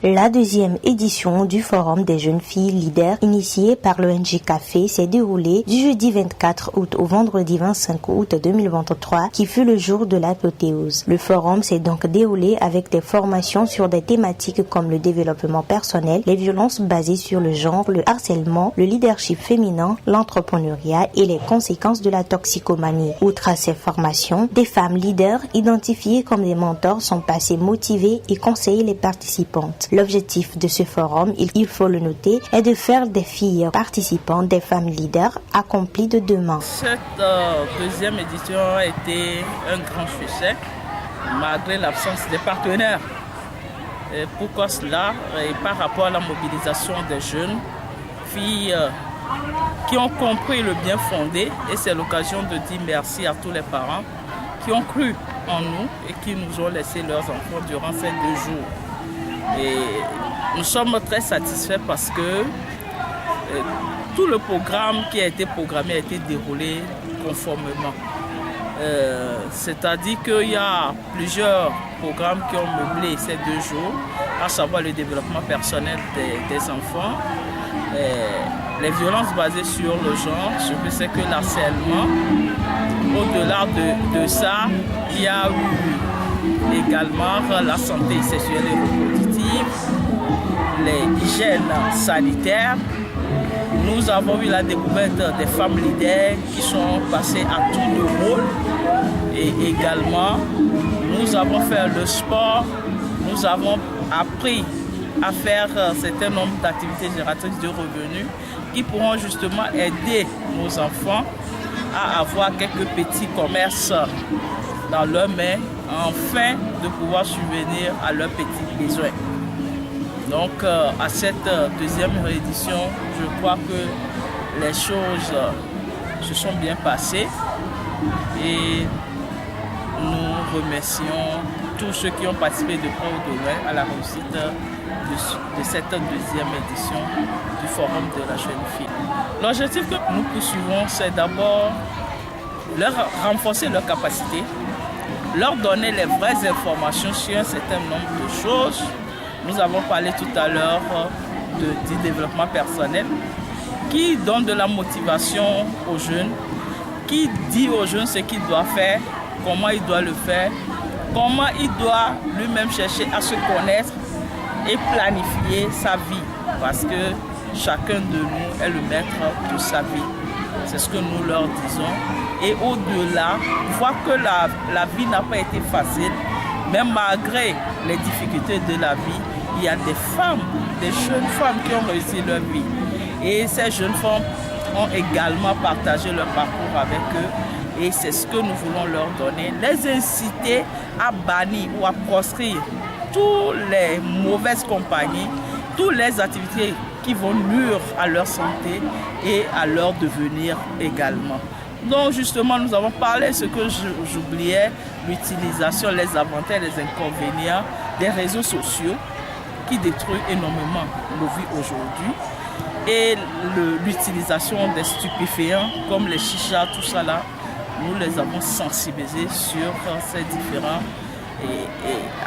La deuxième édition du Forum des jeunes filles leaders initié par l'ONG Café s'est déroulée du jeudi 24 août au vendredi 25 août 2023 qui fut le jour de l'apothéose. Le forum s'est donc déroulé avec des formations sur des thématiques comme le développement personnel, les violences basées sur le genre, le harcèlement, le leadership féminin, l'entrepreneuriat et les conséquences de la toxicomanie. Outre à ces formations, des femmes leaders identifiées comme des mentors sont passées motivées et conseillent les participantes. L'objectif de ce forum, il faut le noter, est de faire des filles participantes des femmes leaders accomplies de demain. Cette deuxième édition a été un grand succès malgré l'absence des partenaires. Et pourquoi cela? Et par rapport à la mobilisation des jeunes filles qui ont compris le bien fondé, et c'est l'occasion de dire merci à tous les parents qui ont cru en nous et qui nous ont laissé leurs enfants durant ces 2 jours. Et nous sommes très satisfaits parce que tout le programme qui a été programmé a été déroulé conformément. C'est-à-dire qu'il y a plusieurs programmes qui ont meublé ces 2 jours, à savoir le développement personnel des enfants, les violences basées sur le genre, ce que c'est que l'harcèlement. Au-delà de ça, il y a eu également la santé sexuelle et reproductive, les hygiènes sanitaires. Nous avons eu la découverte des femmes leaders qui sont passées à tour de rôle. Et également, nous avons fait le sport, nous avons appris à faire un certain nombre d'activités génératrices de revenus qui pourront justement aider nos enfants à avoir quelques petits commerces dans leurs mains, afin de pouvoir subvenir à leurs petits besoins. Donc à cette deuxième réédition, je crois que les choses se sont bien passées et nous remercions tous ceux qui ont participé de près ou de loin à la réussite de cette deuxième édition du Forum de la jeune fille. L'objectif que nous poursuivons, c'est d'abord leur renforcer leurs capacités, leur donner les vraies informations sur un certain nombre de choses. Nous avons parlé tout à l'heure du développement personnel qui donne de la motivation aux jeunes, qui dit aux jeunes ce qu'il doit faire, comment il doit le faire, comment il doit lui-même chercher à se connaître et planifier sa vie, parce que chacun de nous est le maître de sa vie. C'est ce que nous leur disons. Et au-delà, voir que la vie n'a pas été facile, mais malgré les difficultés de la vie, il y a des femmes, des jeunes femmes qui ont réussi leur vie. Et ces jeunes femmes ont également partagé leur parcours avec eux. Et c'est ce que nous voulons leur donner, les inciter à bannir ou à proscrire toutes les mauvaises compagnies, toutes les activités qui vont nuire à leur santé et à leur devenir également. Donc justement, nous avons parlé, ce que j'oubliais, l'utilisation, les avantages, les inconvénients des réseaux sociaux qui détruisent énormément nos vies aujourd'hui. Et l'utilisation des stupéfiants comme les chichas, tout ça là, nous les avons sensibilisés sur ces différents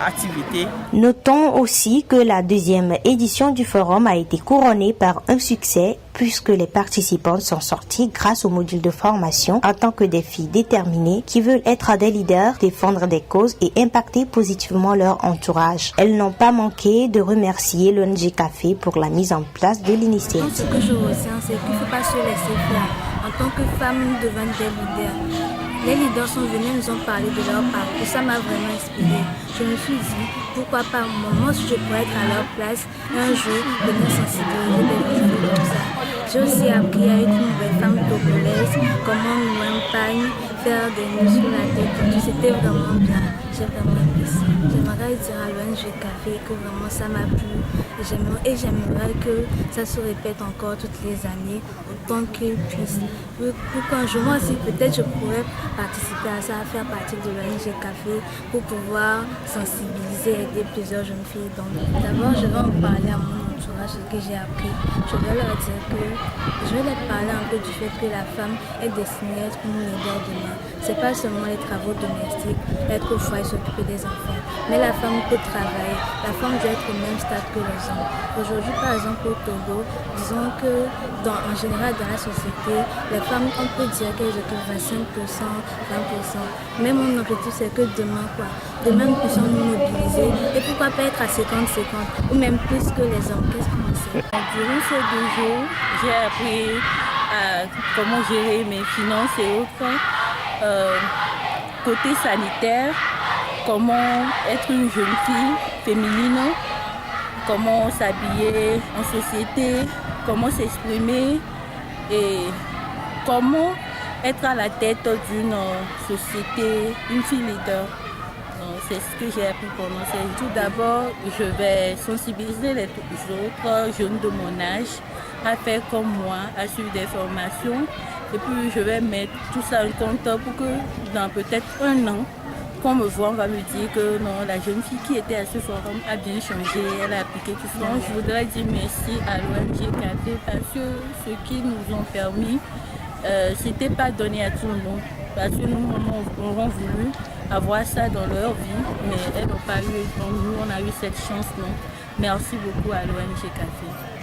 activités. Notons aussi que la deuxième édition du forum a été couronnée par un succès puisque les participantes sont sorties grâce au module de formation en tant que des filles déterminées qui veulent être des leaders, défendre des causes et impacter positivement leur entourage. Elles n'ont pas manqué de remercier l'ONG Café pour la mise en place de l'initiative. Ce que je retiens, c'est qu'il ne faut pas se laisser faire. En tant que femme, nous devons être des leaders. Les leaders sont venus, nous ont parlé de leur parcours, ça m'a vraiment inspirée. Je me suis dit, pourquoi pas moi, si je pourrais être à leur place, un jour, venir sensibiliser des filles comme ça. J'ai aussi appris avec une nouvelle femme togolaise comment nous impagne, faire des nœuds sur la tête. C'était vraiment bien, j'ai vraiment apprécié. J'aimerais dire à l'ONG Café que vraiment ça m'a plu et j'aimerais que ça se répète encore toutes les années autant qu'il puisse. Pour qu'un jour moi aussi peut-être je pourrais participer à ça, à faire partie de l'ONG Café pour pouvoir sensibiliser et aider plusieurs jeunes filles. Donc d'abord je vais en parler à mon entourage, ce que j'ai appris. Je vais leur dire que je vais leur parler un peu du fait que la femme est destinée à être une leader demain. c'est pas seulement les travaux domestiques, être au foyer, s'occuper des enfants. Mais la femme peut travailler, la femme doit être au même stade que les hommes. Aujourd'hui, par exemple, au Togo, disons que en général dans la société, les femmes, on peut dire qu'elles occupent 25%, 20%. Mais mon objectif, c'est que demain, demain, nous puissions nous mobiliser. Et pourquoi pas être à 50-50 ou même plus que les hommes. Qu'est-ce que vous pensez? Durant ces 2 jours, j'ai appris comment gérer mes finances et autres. Côté sanitaire, comment être une jeune fille féminine, comment s'habiller en société, comment s'exprimer et comment être à la tête d'une société, une fille leader. C'est ce que j'ai appris pendant ces jours. Tout d'abord, je vais sensibiliser les autres jeunes de mon âge à faire comme moi, à suivre des formations. Et puis je vais mettre tout ça en compte pour que dans peut-être 1 an, quand on me voit, on va me dire que non, la jeune fille qui était à ce forum a bien changé, elle a appliqué tout ça. Donc, je voudrais dire merci à l'ONG Café parce que ce qu'ils nous ont permis, c'était pas donné à tout le monde. Parce que nous, on aurait voulu avoir ça dans leur vie, mais elles n'ont pas eu. Donc nous, on a eu cette chance. Non. Merci beaucoup à l'ONG Café.